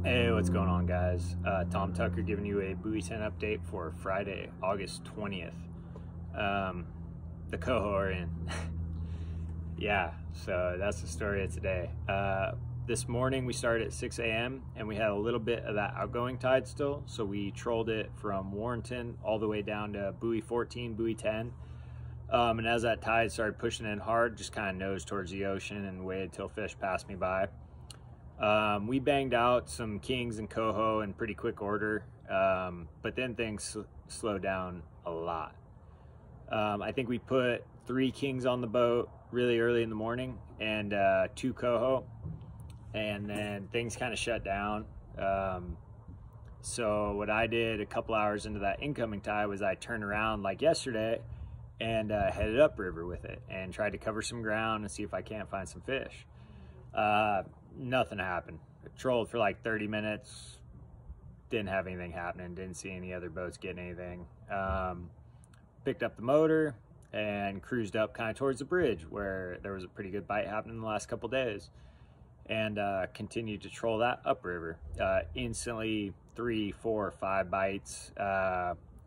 Hey, what's going on, guys? Tom Tucker giving you a buoy 10 update for Friday, August 20th. The Coho are in. Yeah, so that's the story of today. This morning we started at 6 a.m. and we had a little bit of that outgoing tide still, so we trolled it from Warrenton all the way down to buoy 14, buoy 10. And as that tide started pushing in hard, just kind of nosed towards the ocean and waited till fish passed me by. We banged out some kings and coho in pretty quick order, but then things slowed down a lot. I think we put 3 kings on the boat really early in the morning and 2 coho, and then things kind of shut down. So what I did a couple hours into that incoming tide was I turned around like yesterday and headed upriver with it and tried to cover some ground and see if I can't find some fish. Nothing happened. I trolled for like 30 minutes, didn't have anything happening, didn't see any other boats getting anything. Picked up the motor and cruised up kind of towards the bridge where there was a pretty good bite happening the last couple days, and continued to troll that upriver. Instantly 3, 4, 5 bites.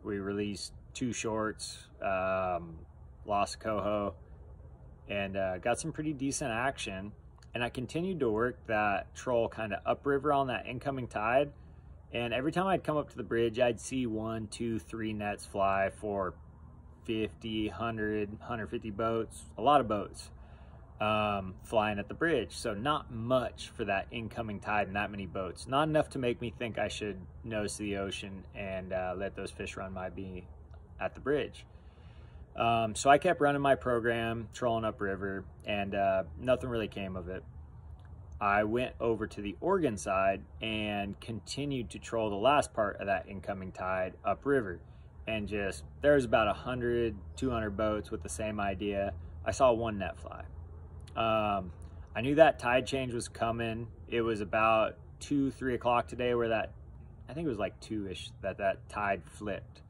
We released 2 shorts, lost a coho, and got some pretty decent action. And I continued to work that troll kind of upriver on that incoming tide. And every time I'd come up to the bridge, I'd see 1, 2, 3 nets fly for 50, 100, 150 boats, a lot of boats flying at the bridge. So not much for that incoming tide and that many boats. Not enough to make me think I should nose to the ocean and let those fish run by me at the bridge. So I kept running my program, trolling upriver, and nothing really came of it. I went over to the Oregon side and continued to troll the last part of that incoming tide upriver. And just, there's about 100, 200 boats with the same idea. I saw 1 net fly. I knew that tide change was coming. It was about 2, 3 o'clock today where that, I think it was like 2-ish, that tide flipped.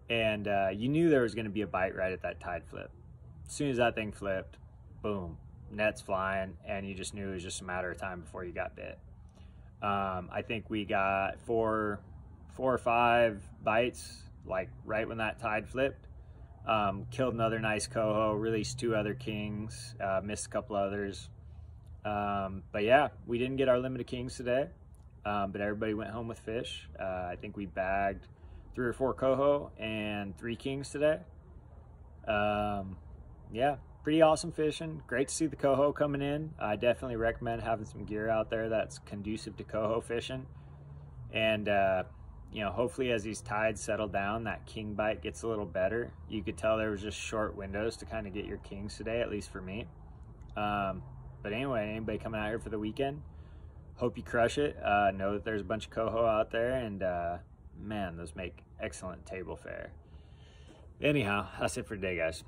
And you knew there was going to be a bite right at that tide flip. As soon as that thing flipped, boom, nets flying, and you just knew it was just a matter of time before you got bit. I think we got 4 or 5 bites, like right when that tide flipped. Killed another nice coho, released 2 other kings, missed a couple others. But yeah, we didn't get our limit of kings today, but everybody went home with fish. I think we bagged 3 or 4 coho and 3 kings today. Yeah, pretty awesome fishing. Great to see the coho coming in. I definitely recommend having some gear out there that's conducive to coho fishing. And you know, hopefully as these tides settle down, that king bite gets a little better. You could tell there was just short windows to kind of get your kings today, at least for me. But anyway, anybody coming out here for the weekend, hope you crush it. Know that there's a bunch of coho out there, and man, those make excellent table fare. Anyhow, that's it for today, guys.